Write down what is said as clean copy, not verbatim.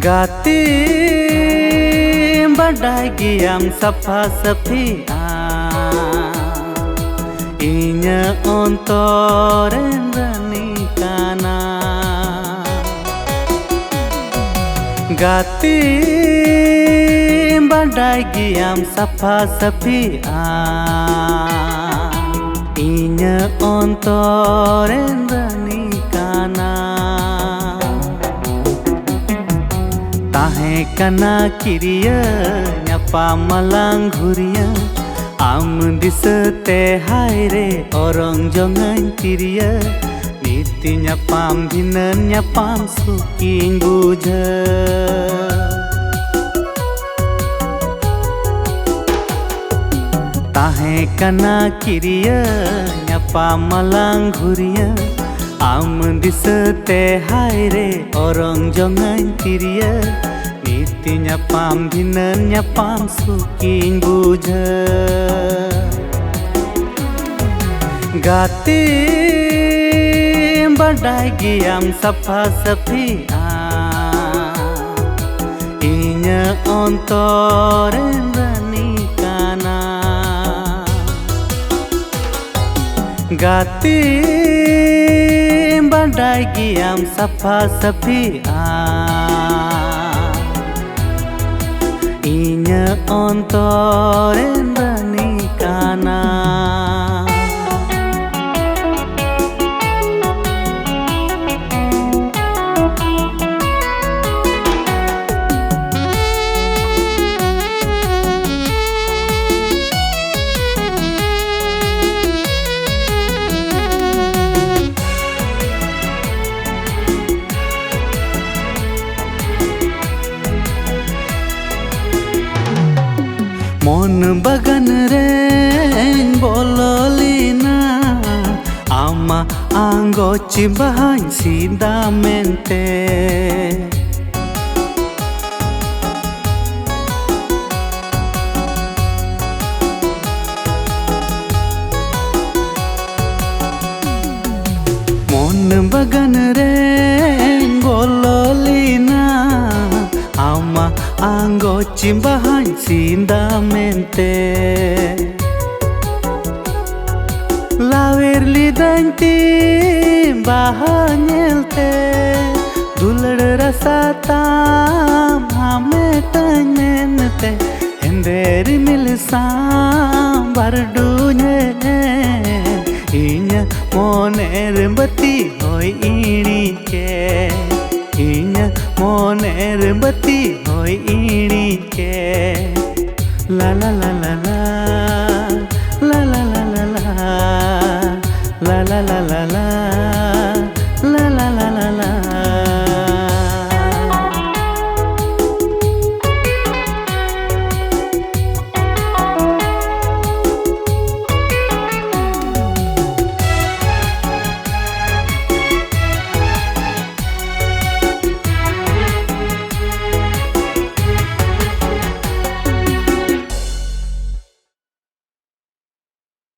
गाती badai giam sapa sapia inya ontoren rani kana gati badai giam sapa sapia inya ontoren rani kana tahe kana kiriya nyapa malang ghuria am disate haire orang jangan tiriya niti nyapam dhinan nyapam suking buja tahe kana kiriya nyapa malang ghuria am disate haire orang jangan tiriya niti nyapam dhinan nyapam suking buja gati badai giam sapa sapia inya ontoren rani kana gati badai giam sapa sapia inya ontoren rani kana mon bagan ren bololina ama anggo cibahan sidamente mon bagan ren bololina ama anggo cimbahan sindamente lawer lidanti bahanyelte dulad rasatam hametamente henderi milsam bardunya inya moner bati hoy inike inya moner bati hoy inike la la la la la la la la la la la la la la la